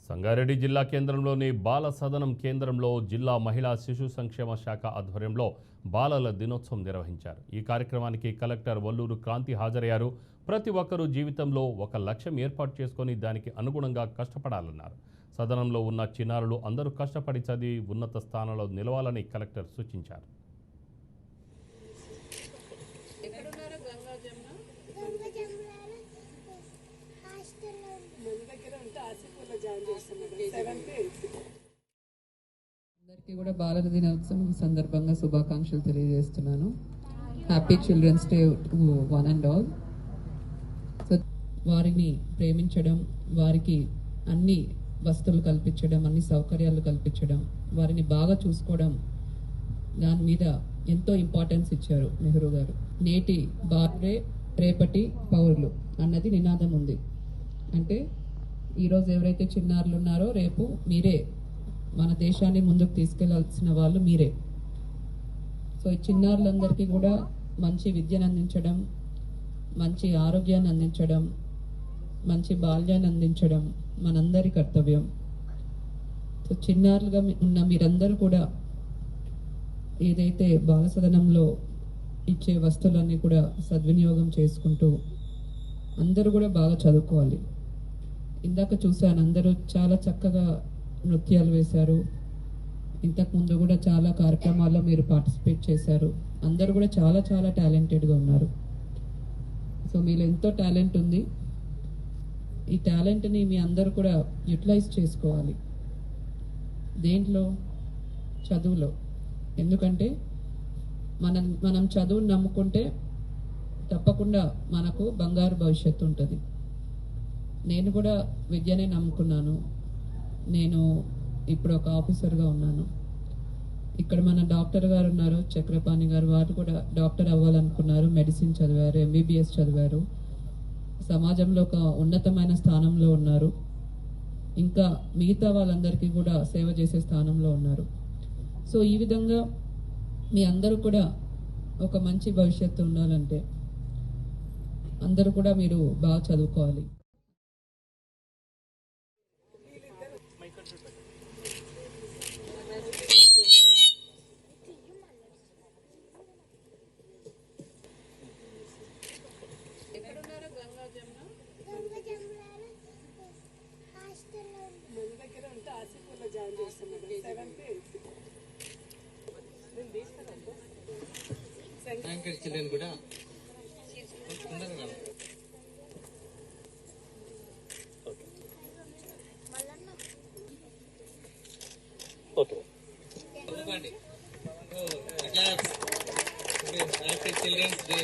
సంగారెడ్డి జిల్లా కేంద్రంలోని బాల సదనం కేంద్రంలో జిల్లా మహిళా శిశు సంక్షేమ శాఖ ఆధ్వర్యంలో బాలల దినోత్సవం నిర్వహించారు. ఈ కార్యక్రమానికి కలెక్టర్ వల్లూరు క్రాంతి హాజరయ్యారు. ప్రతి ఒక్కరూ జీవితంలో ఒక లక్ష్యం ఏర్పాటు చేసుకొని దానికి అనుగుణంగా కష్టపడాలన్నారు. సదనంలో ఉన్న చిన్నారులు అందరూ కష్టపడి చదివి ఉన్నత స్థానంలో నిలవాలని కలెక్టర్ సూచించారు. అందరికీ కూడా బాలల దినోత్సవం సందర్భంగా శుభాకాంక్షలు తెలియజేస్తున్నాను. Happy children's day to one and all. So వారిని ప్రేమించడం, వారికి అన్ని వస్తువులు కల్పించడం, అన్ని సౌకర్యాలు కల్పించడం, వారిని బాగా చూసుకోవడం, దాని మీద ఎంతో ఇంపార్టెన్స్ ఇచ్చారు నెహ్రూ గారు. నేటి బాలురే రేపటి పౌరులు అన్నది నినాదం ఉంది. అంటే ఈరోజు ఎవరైతే చిన్నారులు ఉన్నారో రేపు మీరే మన దేశాన్ని ముందుకు తీసుకెళ్లాల్సిన వాళ్ళు మీరే. సో ఈ చిన్నారులందరికీ కూడా మంచి విద్యను అందించడం, మంచి ఆరోగ్యాన్ని అందించడం, మంచి బాల్యాన్ని అందించడం మనందరి కర్తవ్యం. సో చిన్నారులుగా ఉన్న మీరందరూ కూడా ఏదైతే బాలసదనంలో ఇచ్చే వస్తువులన్నీ కూడా సద్వినియోగం చేసుకుంటూ అందరూ కూడా బాగా చదువుకోవాలి. ఇందాక చూశాను, అందరూ చాలా చక్కగా నృత్యాలు వేశారు. ఇంతకుముందు కూడా చాలా కార్యక్రమాల్లో మీరు పార్టిసిపేట్ చేశారు. అందరూ కూడా చాలా చాలా టాలెంటెడ్గా ఉన్నారు. సో మీలో ఎంతో టాలెంట్ ఉంది. ఈ టాలెంట్ని మీ అందరూ కూడా యూటిలైజ్ చేసుకోవాలి. దేంట్లో? చదువులో. ఎందుకంటే మనం చదువుని నమ్ముకుంటే తప్పకుండా మనకు బంగారు భవిష్యత్తు ఉంటుంది. నేను కూడా విద్యనే నమ్ముకున్నాను. నేను ఇప్పుడు ఒక ఆఫీసర్గా ఉన్నాను. ఇక్కడ మన డాక్టర్ గారు ఉన్నారు, చక్రపాణి గారు, వారు కూడా డాక్టర్ అవ్వాలనుకున్నారు, మెడిసిన్ చదివారు, ఎంబీబీఎస్ చదివారు, సమాజంలో ఒక ఉన్నతమైన స్థానంలో ఉన్నారు. ఇంకా మిగతా వాళ్ళందరికీ కూడా సేవ చేసే స్థానంలో ఉన్నారు. సో ఈ విధంగా మీ అందరూ కూడా ఒక మంచి భవిష్యత్తు ఉండాలంటే అందరూ కూడా మీరు బాగా చదువుకోవాలి. చిల్డ్రన్ కూడా చిల్డ్రన్స్ డే.